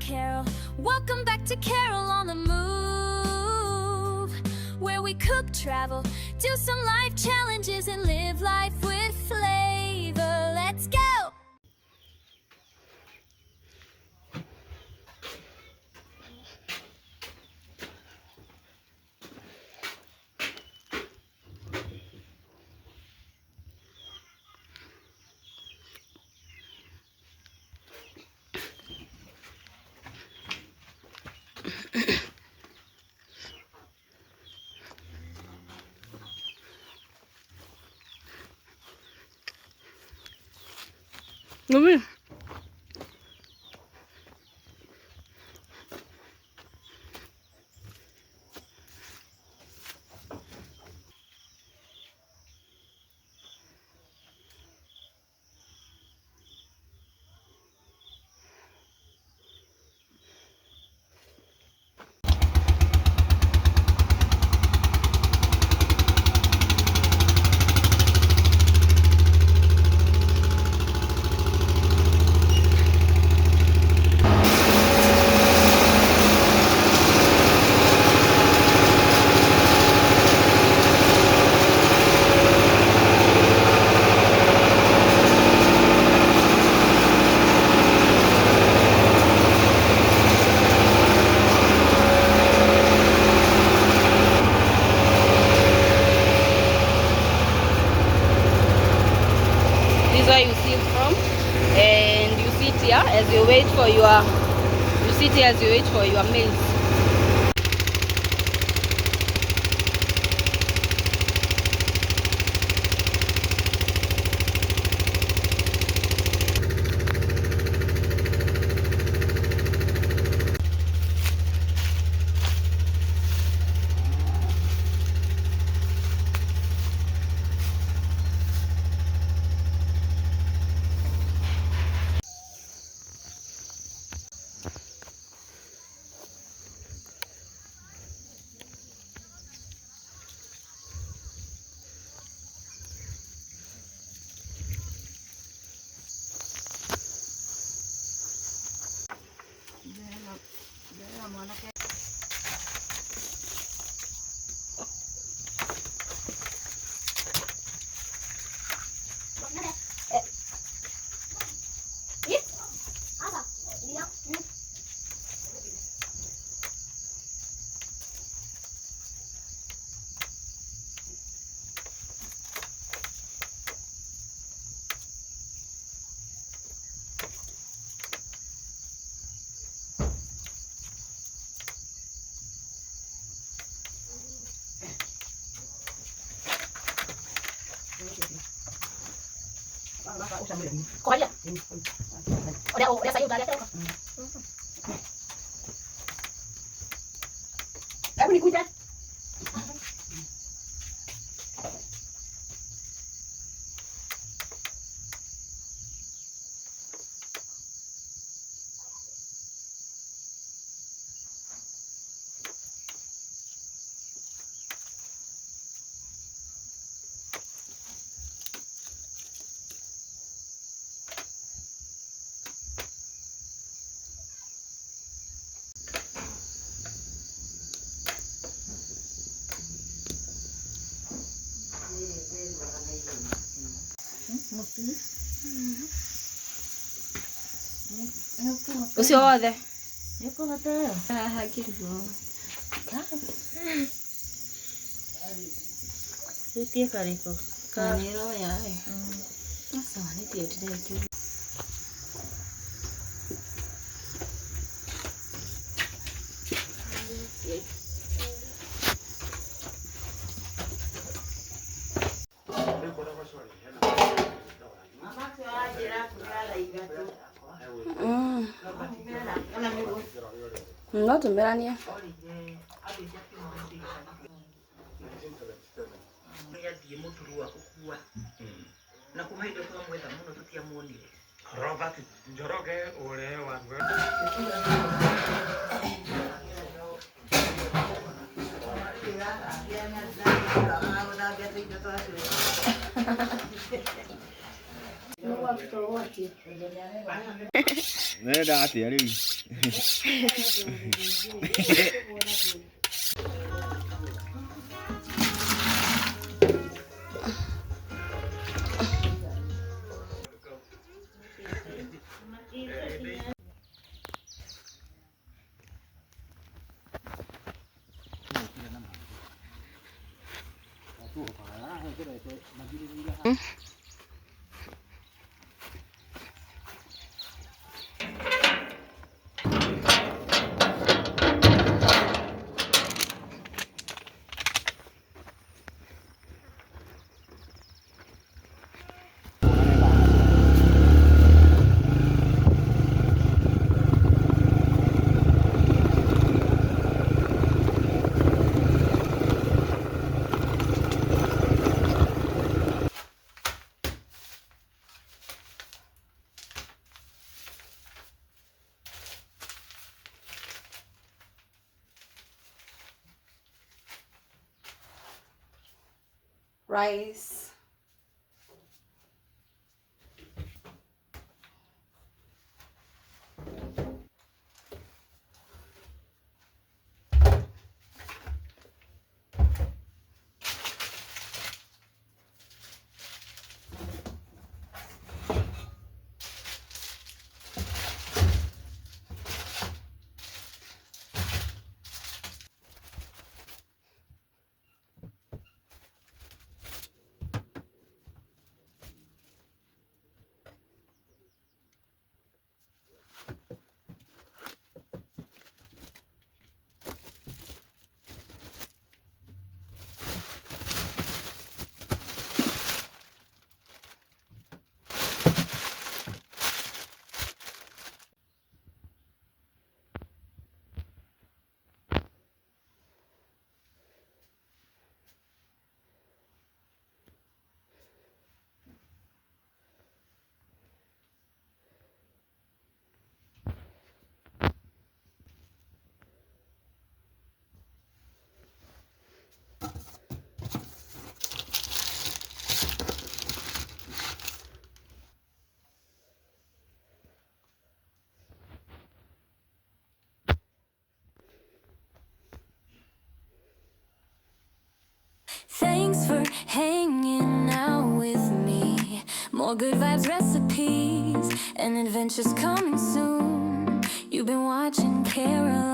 Carol. Welcome back to Carol on the Move, where we cook, travel, do some life challenges, and live life with flavor. Let's go! Đúng. Where you sit from, and you sit here as you wait for your meals. Udah saya udah lihat kok. Aku ni kuda. Ucio wothe nĩũkũhota haha kĩrugo gĩtie karĩko kanĩroya sawa nĩtĩetire no tumerania na kumaido kwa mwetha muno tutiamuonire Robert Njoroge ule wa no Nenda atia riu. Rice. Thanks for hanging out with me. More good vibes, recipes, and adventures coming soon. You've been watching Carol